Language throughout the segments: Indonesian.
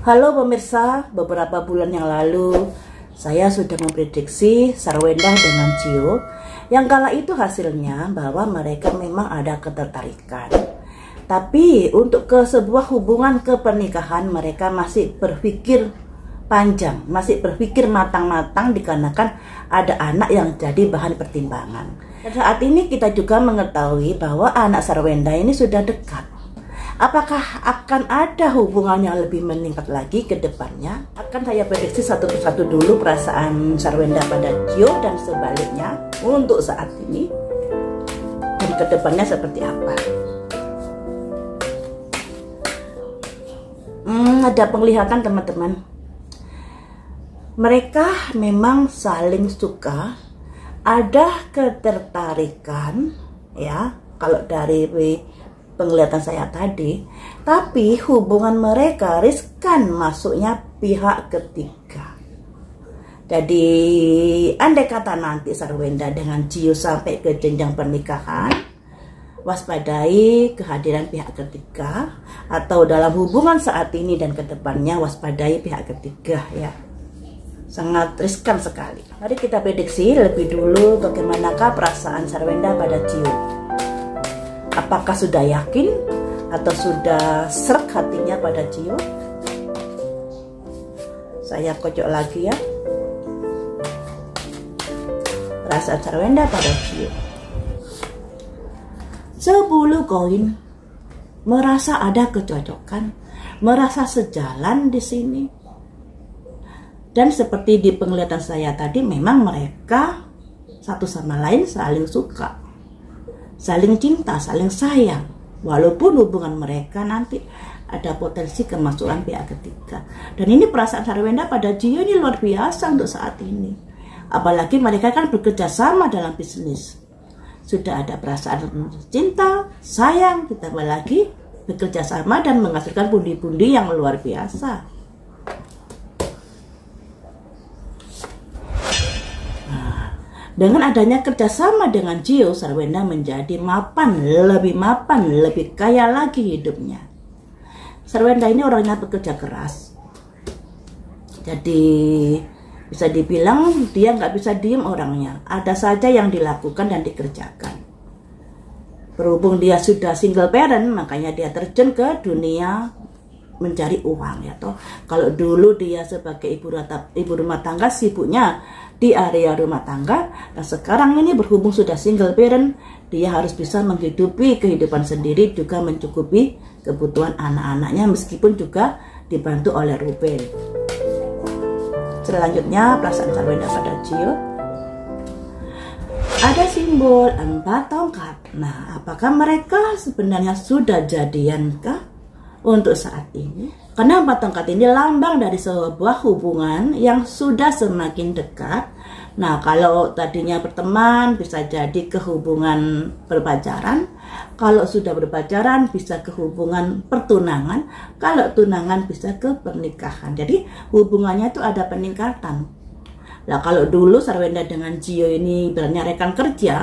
Halo pemirsa, beberapa bulan yang lalu saya sudah memprediksi Sarwenda dengan Gio yang kala itu hasilnya bahwa mereka memang ada ketertarikan. Tapi untuk ke sebuah hubungan ke pernikahan mereka masih berpikir panjang, masih berpikir matang-matang dikarenakan ada anak yang jadi bahan pertimbangan. Dan saat ini kita juga mengetahui bahwa anak Sarwenda ini sudah dekat. Apakah akan ada hubungan yang lebih meningkat lagi ke depannya? Akan saya prediksi satu persatu dulu perasaan Sarwenda pada Gio dan sebaliknya untuk saat ini dan ke depannya seperti apa. Ada penglihatan teman-teman. Mereka memang saling suka, ada ketertarikan ya kalau dari penglihatan saya tadi, tapi hubungan mereka riskan masuknya pihak ketiga. Jadi andai kata nanti Sarwenda dengan Gio sampai ke jenjang pernikahan, waspadai kehadiran pihak ketiga, atau dalam hubungan saat ini dan kedepannya waspadai pihak ketiga ya. Sangat riskan sekali. Mari kita prediksi lebih dulu bagaimanakah perasaan Sarwenda pada Gio. Apakah sudah yakin atau sudah srek hatinya pada Gio? Saya kocok lagi ya. Perasaan Sarwenda pada Gio. 10 koin. Merasa ada kecocokan, merasa sejalan di sini. Dan seperti di penglihatan saya tadi, memang mereka satu sama lain saling suka, saling cinta, saling sayang. Walaupun hubungan mereka nanti ada potensi kemasukan pihak ketiga. Dan ini perasaan Sarwenda pada Gio ini luar biasa untuk saat ini. Apalagi mereka kan bekerja sama dalam bisnis. Sudah ada perasaan cinta, sayang, ditambah lagi bekerja sama dan menghasilkan pundi-pundi yang luar biasa. Dengan adanya kerjasama dengan Gio, Sarwenda menjadi mapan, lebih kaya lagi hidupnya. Sarwenda ini orangnya bekerja keras. Jadi bisa dibilang dia nggak bisa diem orangnya. Ada saja yang dilakukan dan dikerjakan. Berhubung dia sudah single parent, makanya dia terjun ke dunia mencari uang ya toh. Kalau dulu dia sebagai ibu rumah tangga sibuknya di area rumah tangga, dan sekarang ini berhubung sudah single parent, dia harus bisa menghidupi kehidupan sendiri, juga mencukupi kebutuhan anak-anaknya meskipun juga dibantu oleh Ruben. Selanjutnya perasaan Sarwenda pada Gio. Ada simbol 4 tongkat. Nah, apakah mereka sebenarnya sudah jadiankah untuk saat ini? Karena 4 tongkat ini lambang dari sebuah hubungan yang sudah semakin dekat. Nah, kalau tadinya berteman bisa jadi ke hubungan berpacaran. Kalau sudah berpacaran bisa ke hubungan pertunangan. Kalau tunangan bisa ke pernikahan. Jadi hubungannya itu ada peningkatan. Nah, kalau dulu Sarwenda dengan Gio ini berarti rekan kerja.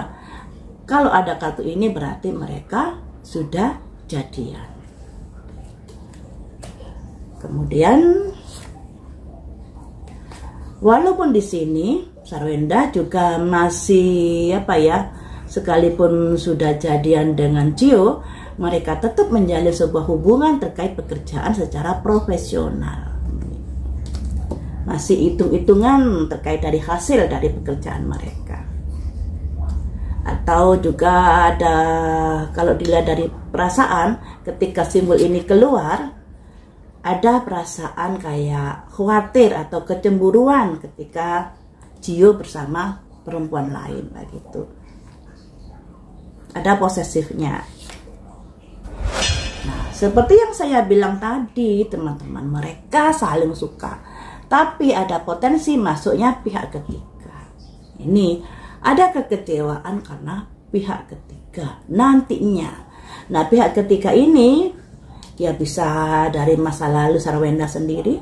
Kalau ada kartu ini berarti mereka sudah jadian. Kemudian walaupun di sini Sarwenda juga masih sekalipun sudah jadian dengan Gio, mereka tetap menjalin sebuah hubungan terkait pekerjaan secara profesional. Masih hitung-hitungan terkait dari hasil dari pekerjaan mereka. Atau juga ada, kalau dilihat dari perasaan ketika simbol ini keluar, ada perasaan kayak khawatir atau kecemburuan ketika Gio bersama perempuan lain begitu. Ada posesifnya. Nah, seperti yang saya bilang tadi, teman-teman, mereka saling suka, tapi ada potensi masuknya pihak ketiga. Ini ada kekecewaan karena pihak ketiga nantinya. Nah, pihak ketiga ini ya bisa dari masa lalu Sarwenda sendiri,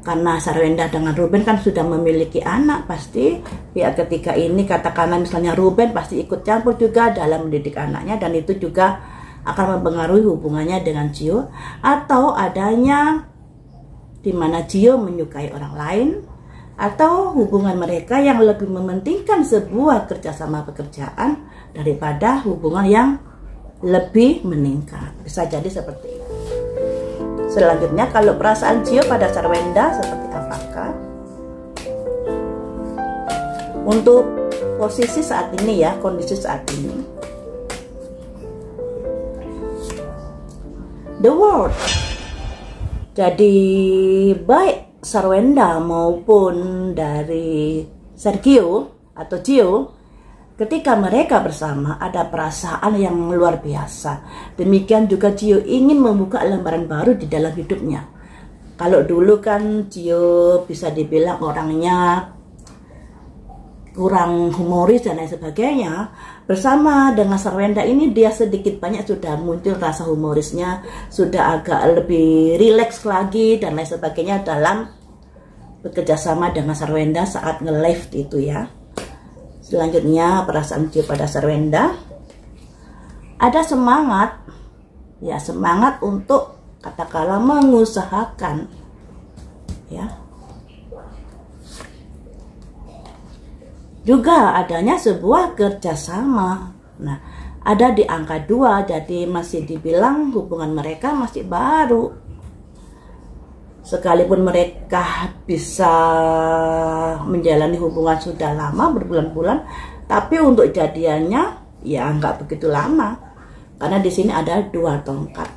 karena Sarwenda dengan Ruben kan sudah memiliki anak, pasti pihak ketiga ini katakanlah misalnya Ruben pasti ikut campur juga dalam mendidik anaknya, dan itu juga akan mempengaruhi hubungannya dengan Gio. Atau adanya di mana Gio menyukai orang lain, atau hubungan mereka yang lebih mementingkan sebuah kerjasama pekerjaan daripada hubungan yang lebih meningkat. Bisa jadi seperti itu. Selanjutnya, kalau perasaan Gio pada Sarwenda seperti apakah? Untuk posisi saat ini ya, kondisi saat ini, The World. Jadi baik Sarwenda maupun dari Sergio atau Gio, ketika mereka bersama ada perasaan yang luar biasa. Demikian juga Gio ingin membuka lembaran baru di dalam hidupnya. Kalau dulu kan Gio bisa dibilang orangnya kurang humoris dan lain sebagainya, bersama dengan Sarwenda ini dia sedikit banyak sudah muncul rasa humorisnya, sudah agak lebih rileks lagi dan lain sebagainya dalam bekerja sama dengan Sarwenda saat nge-live itu ya. Selanjutnya, perasaan Gio pada Sarwenda, ada semangat ya, semangat untuk katakanlah mengusahakan ya. Juga adanya sebuah kerjasama. Nah, ada di angka 2, jadi masih dibilang hubungan mereka masih baru. Sekalipun mereka bisa menjalani hubungan sudah lama, berbulan-bulan, tapi untuk jadiannya ya nggak begitu lama. Karena di sini ada 2 tongkat.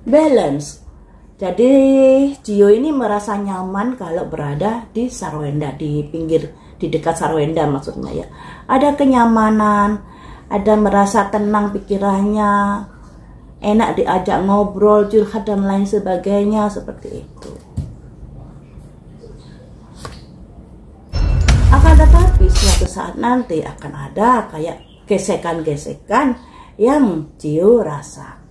Balance. Jadi Gio ini merasa nyaman kalau berada di Sarwenda, di dekat Sarwenda maksudnya ya. Ada kenyamanan, ada merasa tenang pikirannya, enak diajak ngobrol, curhat dan lain sebagainya seperti itu. Akan tetapi suatu saat nanti akan ada kayak gesekan-gesekan yang Gio rasakan.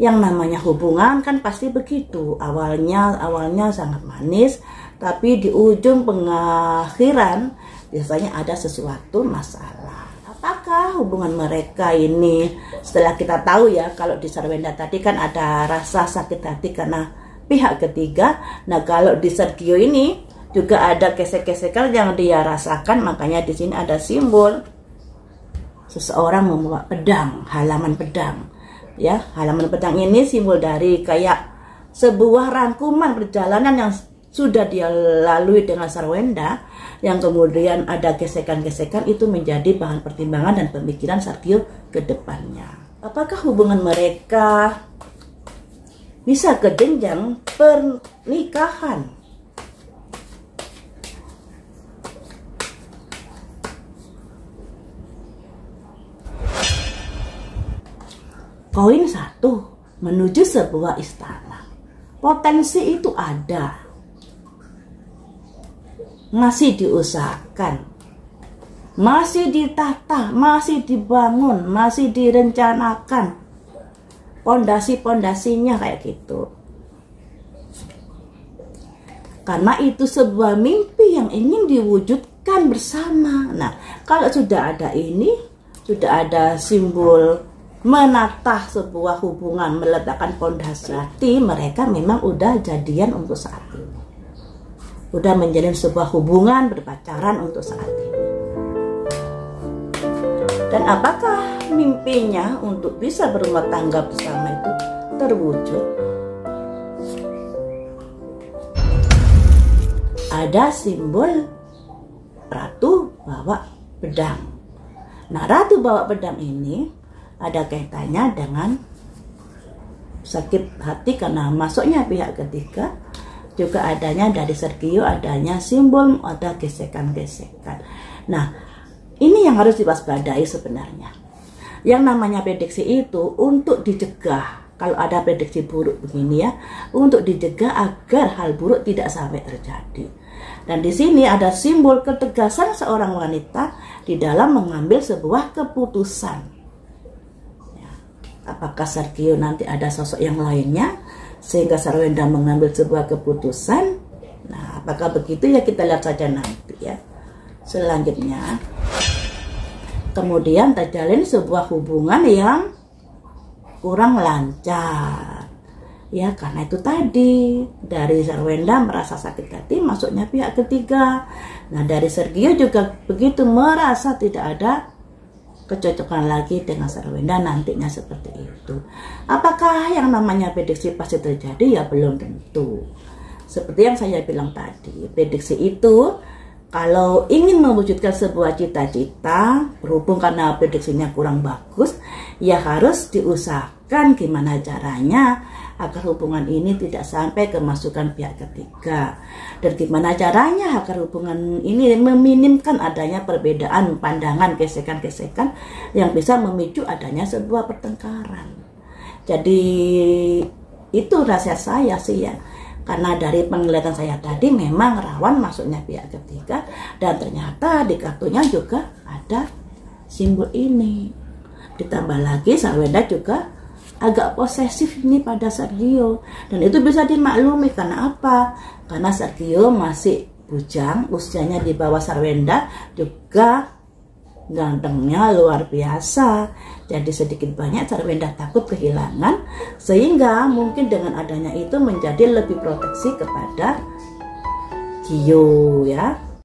Yang namanya hubungan kan pasti begitu, awalnya sangat manis, tapi di ujung pengakhiran biasanya ada sesuatu masalah. Apakah hubungan mereka ini, setelah kita tahu ya, kalau di Sarwenda tadi kan ada rasa sakit hati karena pihak ketiga. Nah, kalau di Sergio ini juga ada gesek-gesekan yang dia rasakan, makanya di sini ada simbol seseorang membawa pedang, halaman pedang. Ya, halaman pedang ini simbol dari kayak sebuah rangkuman perjalanan yang sudah dia lalui dengan Sarwenda, yang kemudian ada gesekan-gesekan, itu menjadi bahan pertimbangan dan pemikiran Sergio ke depannya. Apakah hubungan mereka bisa ke jenjang pernikahan? Koin 1 menuju sebuah istana. Potensi itu ada, masih diusahakan, masih ditata, masih dibangun, masih direncanakan pondasi-pondasinya kayak gitu. Karena itu sebuah mimpi yang ingin diwujudkan bersama. Nah, kalau sudah ada ini, sudah ada simbol menatah sebuah hubungan, meletakkan pondasi, berarti mereka memang udah jadian untuk saat ini, udah menjalin sebuah hubungan berpacaran untuk saat ini. Dan apakah mimpinya untuk bisa berumah tangga bersama itu terwujud? Ada simbol ratu bawa pedang. Nah, ratu bawa pedang ini ada kaitannya dengan sakit hati karena masuknya pihak ketiga. Juga adanya dari Sergio, adanya simbol, ada gesekan-gesekan. Nah, ini yang harus diwaspadai sebenarnya. Yang namanya prediksi itu untuk dicegah. Kalau ada prediksi buruk begini ya, untuk dicegah agar hal buruk tidak sampai terjadi. Dan di sini ada simbol ketegasan seorang wanita di dalam mengambil sebuah keputusan. Apakah Sergio nanti ada sosok yang lainnya sehingga Sarwenda mengambil sebuah keputusan? Nah, apakah begitu ya, kita lihat saja nanti ya. Selanjutnya, kemudian terjalin sebuah hubungan yang kurang lancar. Ya, karena itu tadi dari Sarwenda merasa sakit hati, masuknya pihak ketiga. Nah, dari Sergio juga begitu, merasa tidak ada kecocokan lagi dengan Sarwenda, nantinya seperti itu. Apakah yang namanya prediksi pasti terjadi? Ya belum tentu. Seperti yang saya bilang tadi, prediksi itu kalau ingin mewujudkan sebuah cita-cita, berhubung karena prediksinya kurang bagus, ya harus diusahakan gimana caranya agar hubungan ini tidak sampai kemasukan pihak ketiga. Dan gimana caranya agar hubungan ini meminimkan adanya perbedaan pandangan, gesekan-gesekan yang bisa memicu adanya sebuah pertengkaran. Jadi itu rahasia saya sih ya. Karena dari penglihatan saya tadi memang rawan masuknya pihak ketiga, dan ternyata di kartunya juga ada simbol ini. Ditambah lagi Sarwenda juga agak posesif ini pada Sergio, dan itu bisa dimaklumi. Karena apa? Karena Sergio masih bujang, usianya di bawah Sarwenda, juga gantengnya luar biasa. Jadi sedikit banyak Sarwenda takut kehilangan, sehingga mungkin dengan adanya itu menjadi lebih proteksi kepada Gio ya.